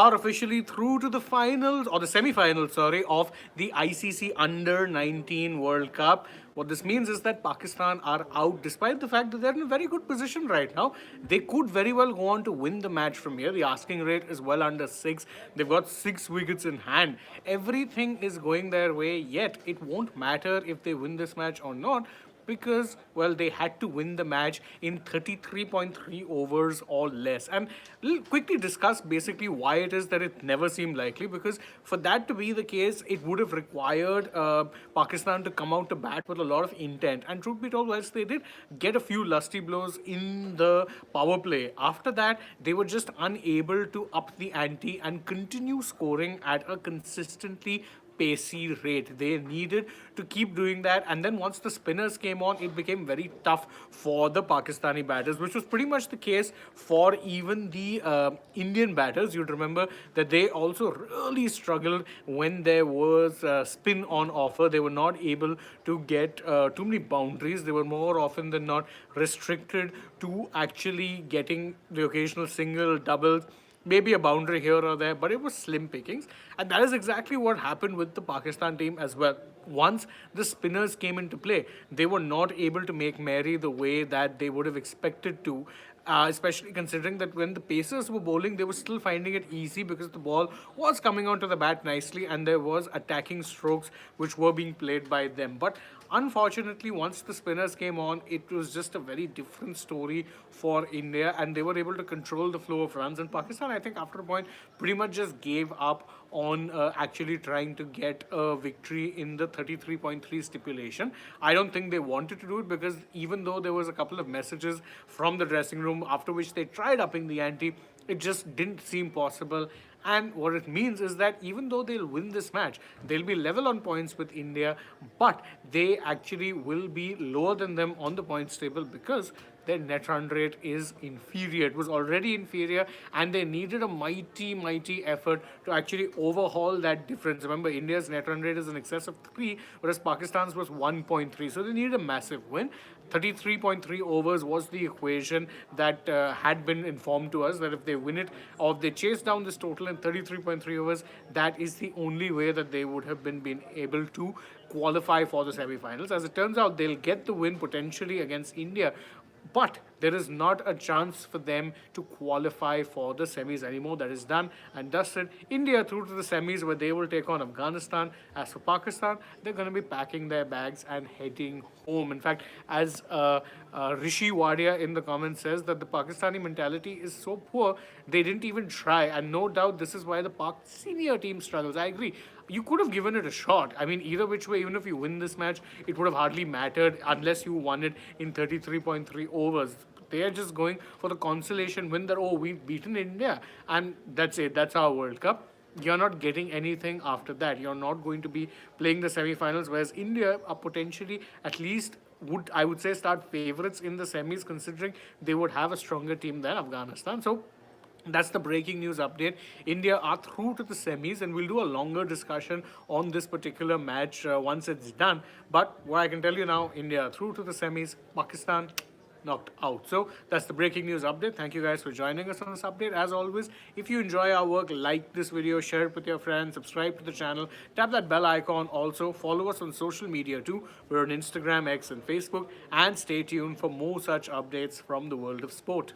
are officially through to the finals, or the semi-finals, sorry, of the ICC Under-19 World Cup. What this means is that Pakistan are out despite the fact that they're in a very good position right now. They could very well go on to win the match from here. The asking rate is well under 6. They've got 6 wickets in hand. Everything is going their way, yet it won't matter if they win this match or not, because, well, they had to win the match in 33.3 overs or less. And we'll quickly discuss basically why it is that it never seemed likely, because for that to be the case, it would have required Pakistan to come out to bat with a lot of intent. And truth be told, whilst they did get a few lusty blows in the power play, after that, they were just unable to up the ante and continue scoring at a consistently pacey rate. They needed to keep doing that, and then once the spinners came on, it became very tough for the Pakistani batters, which was pretty much the case for even the Indian batters. You'd remember that they also really struggled when there was spin on offer. They were not able to get too many boundaries. They were more often than not restricted to actually getting the occasional single, double, maybe a boundary here or there, but it was slim pickings. And that is exactly what happened with the Pakistan team as well. Once the spinners came into play, they were not able to make merry the way that they would have expected to. Especially considering that when the Pacers were bowling, they were still finding it easy because the ball was coming onto the bat nicely and there was attacking strokes which were being played by them. But unfortunately, once the spinners came on, it was just a very different story for India, and they were able to control the flow of runs. And Pakistan, I think, after a point, pretty much just gave up on actually trying to get a victory in the 33.3 stipulation. I don't think they wanted to do it, because even though there was a couple of messages from the dressing room after which they tried upping the ante, it just didn't seem possible. And what it means is that even though they'll win this match, they'll be level on points with India, but they actually will be lower than them on the points table because their net run rate is inferior. It was already inferior, and they needed a mighty effort to actually overhaul that difference. Remember, India's net run rate is in excess of 3, whereas Pakistan's was 1.3. So they needed a massive win. 33.3 overs was the equation that had been informed to us, that if they win it or if they chase down this total in 33.3 overs, that is the only way that they would have been able to qualify for the semi-finals. As it turns out, they'll get the win potentially against India, but there is not a chance for them to qualify for the semis anymore. That is done and dusted. India through to the semis, where they will take on Afghanistan. As for Pakistan, they're going to be packing their bags and heading home. In fact, as Rishi Wadia in the comments says, that the Pakistani mentality is so poor, they didn't even try. And no doubt this is why the Pak senior team struggles. I agree. You could have given it a shot. I mean, either which way, even if you win this match, it would have hardly mattered unless you won it in 33.3 overs. They are just going for the consolation win that, oh, we've beaten India, and that's it. That's our World Cup. You're not getting anything after that. You're not going to be playing the semi-finals, whereas India are potentially, at least, I would say, start favourites in the semis, considering they would have a stronger team than Afghanistan. So that's the breaking news update. India are through to the semis, and we'll do a longer discussion on this particular match once it's done. But what I can tell you now, India are through to the semis. Pakistan knocked out. So that's the breaking news update. Thank you guys for joining us on this update. As always, if you enjoy our work, like this video, share it with your friends, subscribe to the channel, tap that bell icon. Also follow us on social media too. We're on Instagram, X and Facebook, and stay tuned for more such updates from the world of sport.